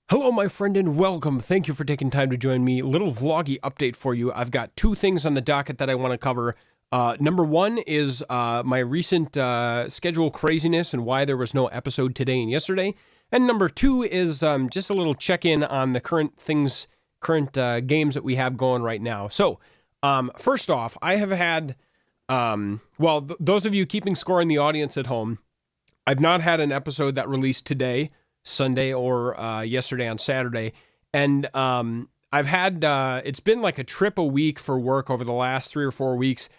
Hello, my friend, and welcome. Thank you for taking time to join me. Little vloggy update for you. I've got two things on the docket that I want to cover. Number one is my recent schedule craziness and why there was no episode today and yesterday. And number two is just a little check-in on the current games that we have going right now. So, first off, I have had, those of you keeping score in the audience at home, I've not had an episode that released today, Sunday, or yesterday on Saturday. And I've had, it's been like a trip a week for work over the last 3 or 4 weeks.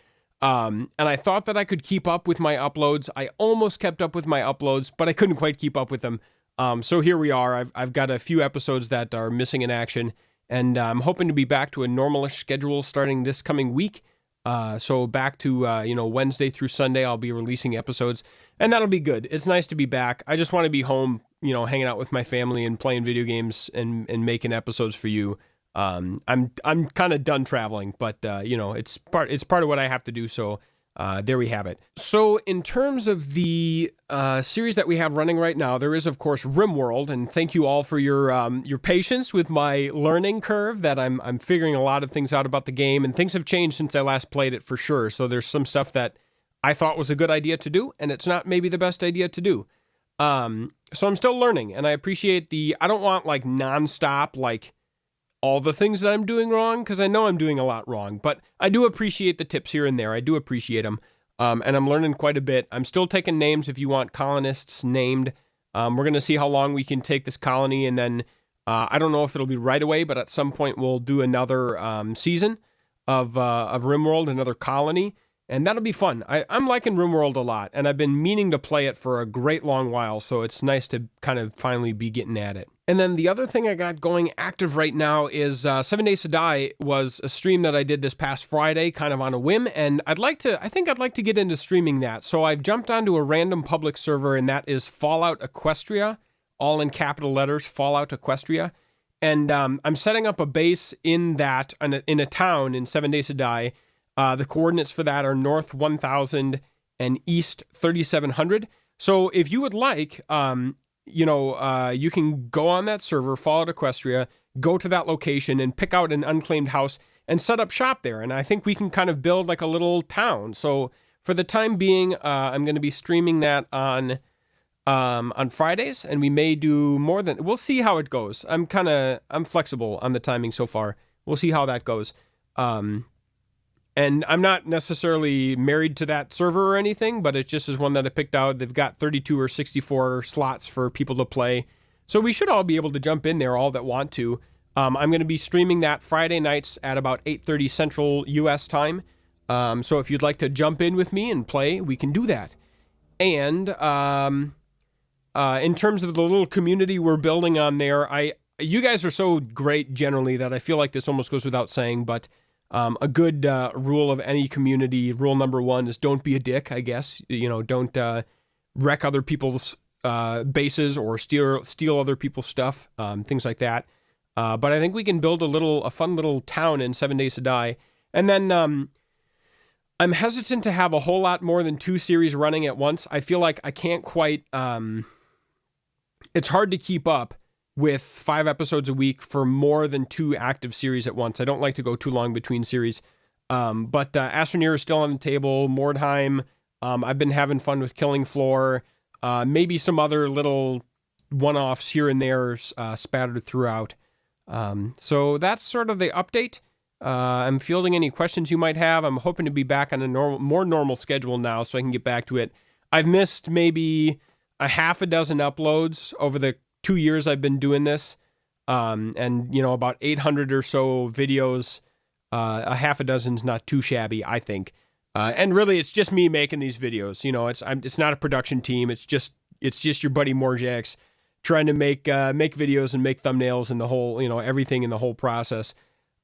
And I thought that I could keep up with my uploads. I almost kept up with my uploads, but I couldn't quite keep up with them. So here we are. I've got a few episodes that are missing in action, and I'm hoping to be back to a normalish schedule starting this coming week. So back to, Wednesday through Sunday, I'll be releasing episodes, and that'll be good. It's nice to be back. I just want to be home, hanging out with my family and playing video games and making episodes for you. I'm kind of done traveling, but, it's part of what I have to do. So, there we have it. So in terms of the, series that we have running right now, there is, of course, RimWorld, and thank you all for your patience with my learning curve, that I'm figuring a lot of things out about the game, and things have changed since I last played it for sure. So there's some stuff that I thought was a good idea to do, and it's not maybe the best idea to do. So I'm still learning, and I appreciate I don't want like nonstop, like all the things that I'm doing wrong, because I know I'm doing a lot wrong, but I do appreciate the tips here and there. I do appreciate them. And I'm learning quite a bit. I'm still taking names if you want colonists named. We're going to see how long we can take this colony, and then I don't know if it'll be right away, but at some point we'll do another season of RimWorld, another colony, and that'll be fun. I'm liking RimWorld a lot, and I've been meaning to play it for a great long while, so it's nice to kind of finally be getting at it. And then the other thing I got going active right now is 7 Days to Die was a stream that I did this past Friday, kind of on a whim, and I think I'd like to get into streaming that. So I've jumped onto a random public server, and that is Fallout Equestria, all in capital letters, Fallout Equestria. And I'm setting up a base in a town in 7 Days to Die. The coordinates for that are north 1000 and east 3700. So if you would like, you can go on that server, Fallout Equestria, go to that location and pick out an unclaimed house and set up shop there. And I think we can kind of build like a little town. So for the time being, I'm going to be streaming that on Fridays, and we may do more than, we'll see how it goes. I'm flexible on the timing so far. We'll see how that goes. And I'm not necessarily married to that server or anything, but it just is one that I picked out. They've got 32 or 64 slots for people to play. So we should all be able to jump in there, all that want to. I'm going to be streaming that Friday nights at about 8:30 Central U.S. time. So if you'd like to jump in with me and play, we can do that. And in terms of the little community we're building on there, you guys are so great generally that I feel like this almost goes without saying, but a good rule of any community, rule number one, is don't be a dick, I guess. Don't wreck other people's bases or steal other people's stuff, things like that. But I think we can build a fun little town in 7 Days to Die. And then I'm hesitant to have a whole lot more than 2 series running at once. I feel like I can't quite... it's hard to keep up with 5 episodes a week for more than 2 active series at once. I don't like to go too long between series. But Astroneer is still on the table. Mordheim. I've been having fun with Killing Floor. Maybe some other little one-offs here and there spattered throughout. So that's sort of the update. I'm fielding any questions you might have. I'm hoping to be back on a more normal schedule now so I can get back to it. I've missed maybe a half a dozen uploads over the 2 years I've been doing this, and about 800 or so videos. A half a dozen's not too shabby, I think. And really, it's just me making these videos. It's not a production team. It's just your buddy Morjax trying to make videos and make thumbnails and the whole, everything in the whole process.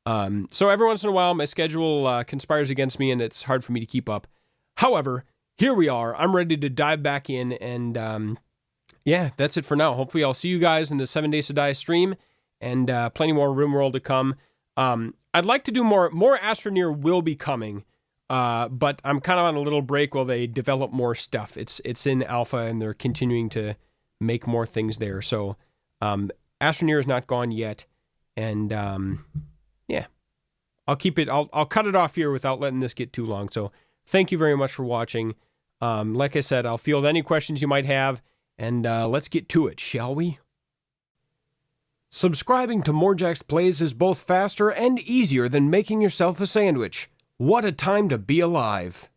So every once in a while, my schedule conspires against me, and it's hard for me to keep up. However, here we are. I'm ready to dive back in, and yeah, that's it for now. Hopefully I'll see you guys in the 7 Days to Die stream, and plenty more RimWorld to come. I'd like to do more Astroneer will be coming, but I'm kind of on a little break while they develop more stuff. It's in alpha, and they're continuing to make more things there. So Astroneer is not gone yet. And yeah, I'll cut it off here without letting this get too long. So thank you very much for watching. Like I said, I'll field any questions you might have, and let's get to it, shall we? Subscribing to Morjax Plays is both faster and easier than making yourself a sandwich. What a time to be alive!